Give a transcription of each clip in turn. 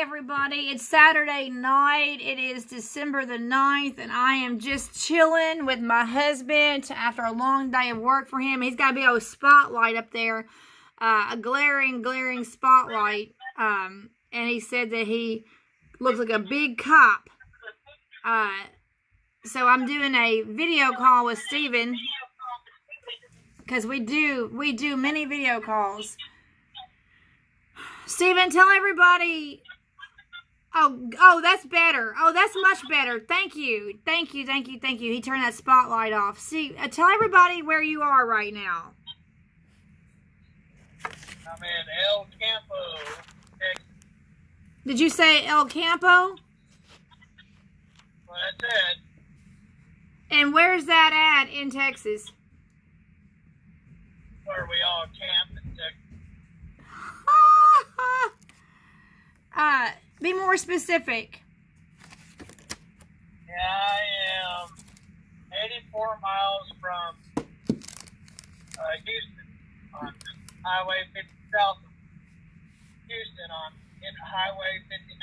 everybody. It's Saturday night. It is December the 9th, and I am just chilling with my husband after a long day of work for him. He's got a big old spotlight up there, a glaring spotlight, and he said that he looks like a big cop. So I'm doing a video call with Steven, because we do many video calls. Steven, tell everybody. Oh, that's better. Oh, that's much better. Thank you. He turned that spotlight off. See, tell everybody where you are right now. I'm in El Campo, Texas. Did you say El Campo? Well, that's it. And where's that at in Texas? Where we all camp in Texas. Be more specific. Yeah, I am 84 miles from Houston on Highway 50 south of Houston in Highway 59.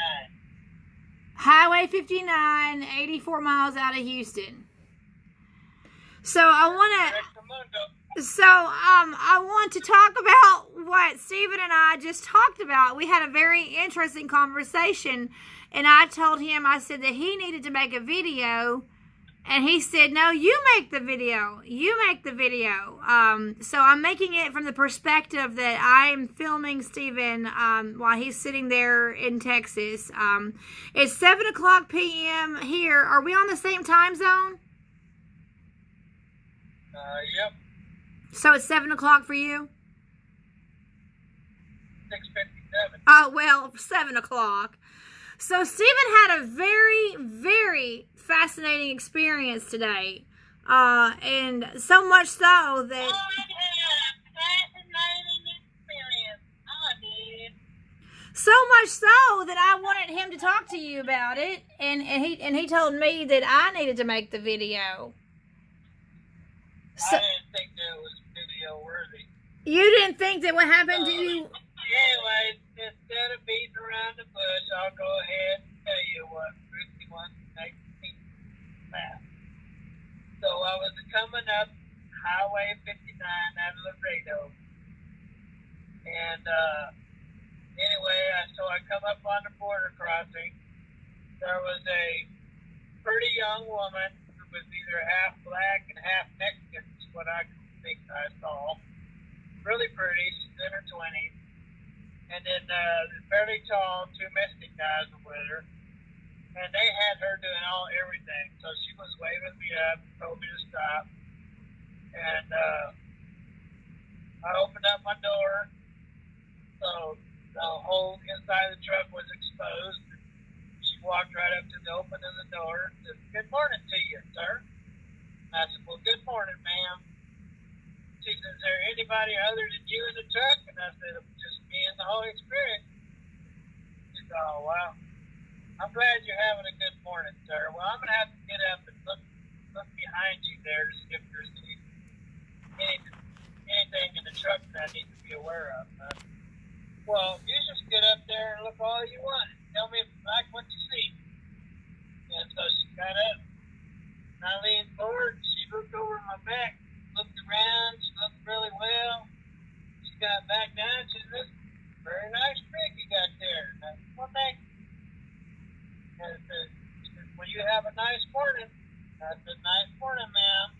Highway 59, 84 miles out of Houston. So I want to talk about what Steven and I just talked about. We had a very interesting conversation, and I told him, I said that he needed to make a video, and he said, no, you make the video. So I'm making it from the perspective that I'm filming Steven while he's sitting there in Texas. It's 7 o'clock p.m. here. Are we on the same time zone? Yep. So it's 7 o'clock for you? 6:57. Oh, well, 7 o'clock. So Steven had a very, very fascinating experience today. And so much so that... I had a fascinating experience. I did. So much so that I wanted him to talk to you about it. And he told me that I needed to make the video. So, I didn't think that was video worthy. you didn't think that what happened to you... Anyway, instead of beating around the bush, I'll go ahead and tell you what Ruthie wants to make me laugh. So I was coming up Highway 59 out of Laredo. And anyway, so I come up on the border crossing. There was a pretty young woman who was either half black and half Mexican, is what I think I saw. Really pretty, she's in her 20s. And then fairly tall, two Mexican guys were with her. And they had her doing everything. So she was waving me up, told me to stop. And I opened up my door. So the whole inside of the truck was exposed. She walked right up to the opening of the door and said, "Good morning to you, sir." And I said, "Well, good morning, ma'am." She said, "Is there anybody other than you in the truck?" And I said, "Just me and the Holy Spirit." She said, "Oh, wow. I'm glad you're having a good morning, sir. Well, I'm going to have to get up and look behind you there to see if there's anything in the truck that I need to be aware of." Well, you just get up there and look all you want. Tell me if you like what you see. And so she got up. And I leaned forward. She looked over my back, looked around. She looked really well. She got back down. She said, "Very nice trick you got there." And I said, "Well, thank you." And she said, "Well, you have a nice morning." I said, "Nice morning, ma'am."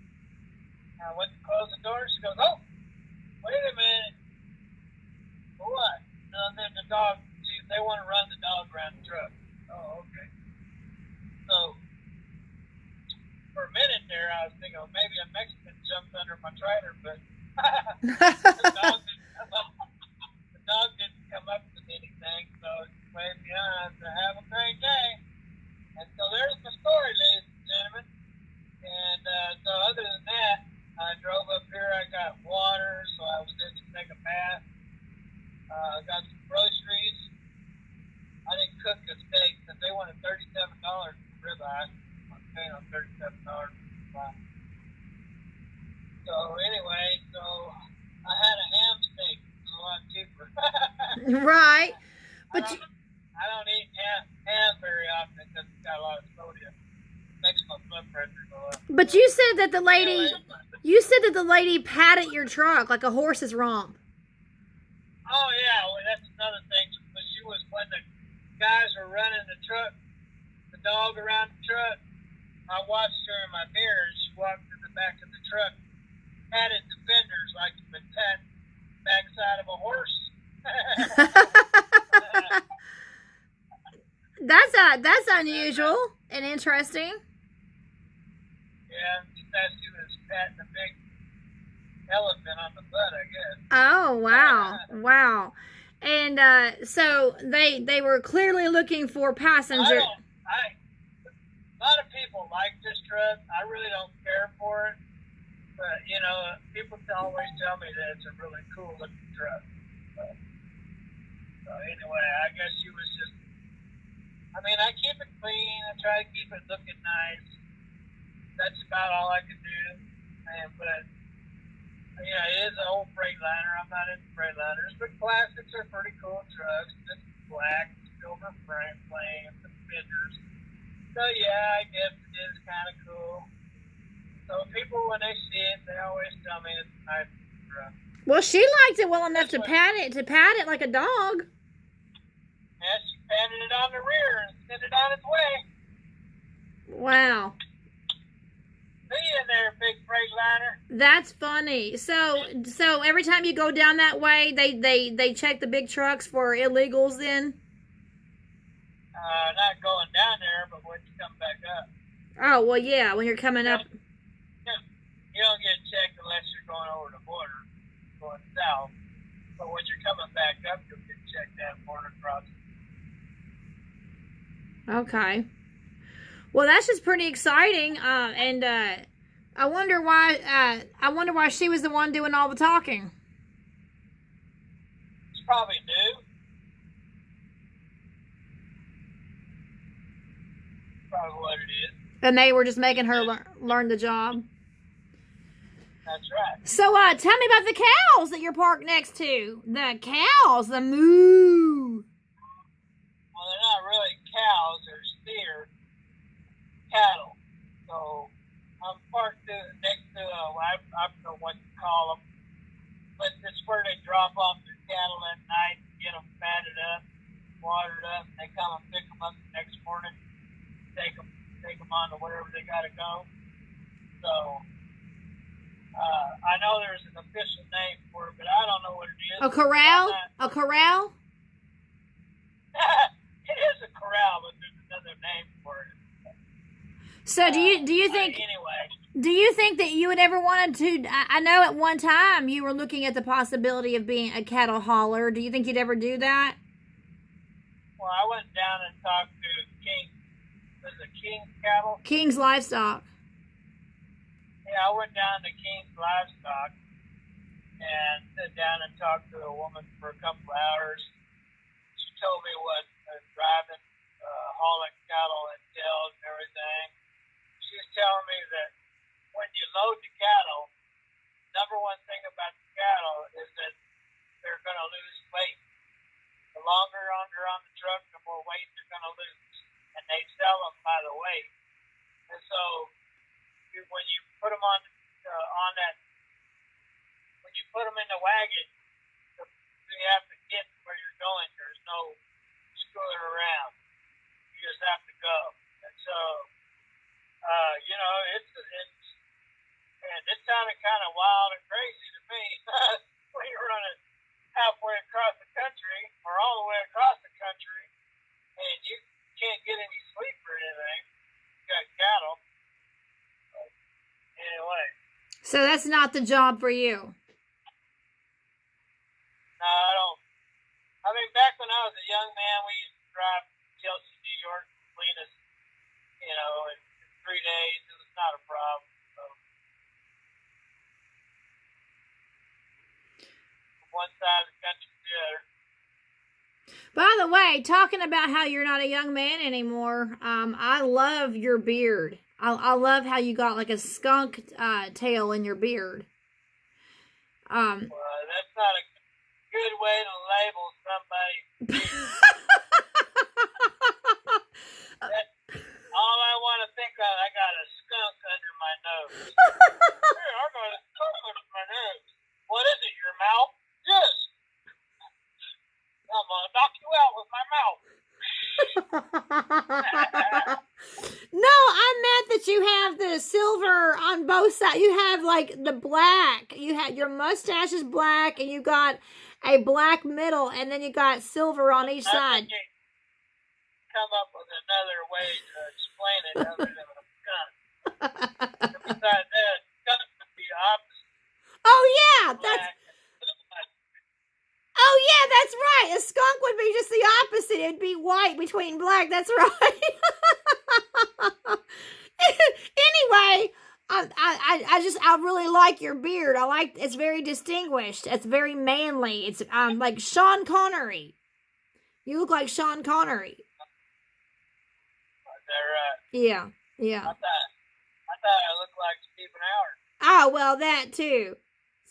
I went to close the door. She goes, "Oh, wait a minute." "What?" And then the dog, they want to run the dog around the truck. Oh, okay. So for a minute there, I was thinking, well, maybe a Mexican jumped under my trailer, but the dog didn't come up with anything, so he waved me on. I said, "Have a great day." And so there's the story, ladies and gentlemen. And so other than that, I drove up here. I got water, so I was in to take a bath. Got some groceries. I didn't cook a steak because they wanted $37 for ribeye. I'm paying on $37 for ribeye. So anyway, I had a ham steak. It was a lot cheaper. Right. But I I don't eat ham very often because it's got a lot of sodium. Makes my blood pressure go up. But you said that the lady, Anyway, you said that the lady patted your truck like a horse is wrong. oh yeah, well, that's another thing. But she was when the guys were running the truck, the dog around the truck. I watched her in my mirror, and she walked to the back of the truck, patted the fenders like she would pat the backside of a horse. That's unusual and interesting. Yeah, she thought she was patting a big elephant on the butt, I guess. Oh wow, wow. And so they were clearly looking for passenger. A lot of people like this truck. I really don't care for it, but you know, people always tell me that it's a really cool looking truck. So anyway, I guess she was just. I mean, I keep it clean. I try to keep it looking nice. That's about all I can do. But yeah, it is an old Freightliner. I'm not into Freightliners, but classics are pretty cool trucks. It's black, silver frame, flames, and fenders. So yeah, I guess it is kind of cool. So people, when they see it, they always tell me it's a nice truck. Well, she liked it well enough to pat it like a dog. Yeah, she patted it on the rear and sent it on its way. Wow. See you in there, big Freightliner. That's funny. So every time you go down that way, they check the big trucks for illegals then? Not going down there, but when you come back up. Oh, well, yeah, when you're coming up. You don't get checked unless you're going over the border, going south. But when you're coming back up, you'll get checked at border crossing. Okay. Well, that's just pretty exciting. And I wonder why she was the one doing all the talking. It's probably new. Probably what it is. And they were just making her learn the job. That's right. So, tell me about the cows that you're parked next to. The cows, the moo. Well, they're not really cows. They're steer cattle. So I'm parked next to I don't know what you call them, but it's where they drop off their cattle at night, get them fatted up, watered up, and they come and pick them up the next morning, take them on to wherever they got to go. So I know there's an official name for it, but I don't know what it is. A corral? A corral? It is a corral, but there's another name for it. So do you think anyway? Do you think that you would ever want to? I know at one time you were looking at the possibility of being a cattle hauler. Do you think you'd ever do that? Well, I went down and talked to King. Was it King's Cattle? King's Livestock. Yeah, I went down to King's Livestock and sat down and talked to a woman for a couple of hours. She told me what driving, hauling cattle entailed and everything. She was telling me that when you load the cattle, number one thing about the cattle is that they're going to lose weight. The longer they're on the truck, the more weight they're going to lose. And they sell them by the weight. And so when you put them on that, when you put them in the wagon, you have to get to where you're going. There's no screwing around. You just have to go. And so, it sounded kind of wild and crazy to me when you're running halfway across the country or all the way across the country and you can't get any sleep or anything. You got cattle. But anyway. So that's not the job for you. No, I don't. I mean, back when I was a young man, we used to drive Chelsea, New York, clean us, in 3 days. It was not a problem. So, from one side of the country to the other. By the way, talking about how you're not a young man anymore, I love your beard. I love how you got like a skunk tail in your beard. Well, that's not a good way to label somebody. a skunk under my nose. Hey, I got a skunk under my nose. What is it, your mouth? Yes. I'm going to knock you out with my mouth. No, I meant that you have the silver on both sides. You have like the black. You have your mustache is black, and you got a black middle, and then you got silver on each side. Come up with another way to explain it other than a skunk. Besides that, skunk would be opposite. Oh yeah, that's right. A skunk would be just the opposite. It'd be white between black. That's right. Anyway, I really like your beard. It's very distinguished. It's very manly. It's like Sean Connery. You look like Sean Connery. Is that right? Yeah. I thought I looked like Stephen Howard. Oh, well, that too.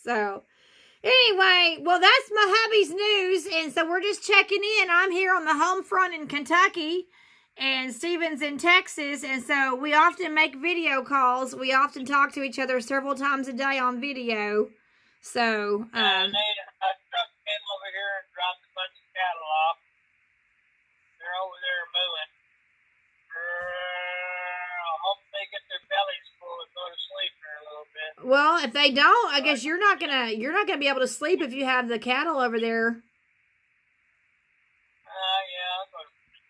So, anyway, well, that's my hubby's news, and so we're just checking in. I'm here on the home front in Kentucky, and Stephen's in Texas, and so we often make video calls. We often talk to each other several times a day on video. So, a truck came over here and dropped a bunch of cattle off. They're over there mooing. I hope they get their bellies full and go to sleep for a little bit. Well, if they don't, I guess you're not gonna be able to sleep if you have the cattle over there. Yeah, I'll go to sleep.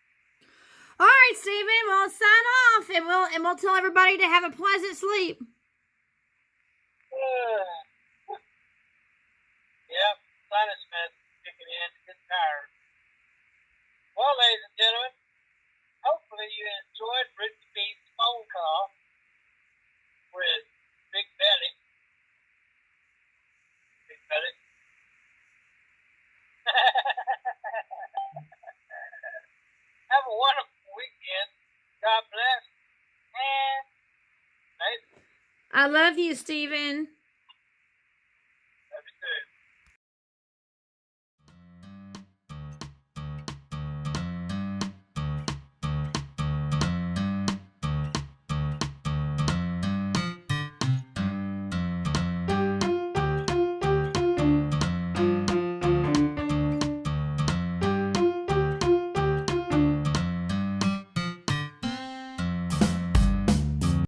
All right, Stephen. Well, sign off, and we'll tell everybody to have a pleasant sleep. Yep, sinus meds kicking in, getting tired. Well, ladies and gentlemen, hopefully you enjoyed Brittany B's phone call with Big Belly. Big Belly. Have a wonderful weekend. God bless. And I love you, Stephen.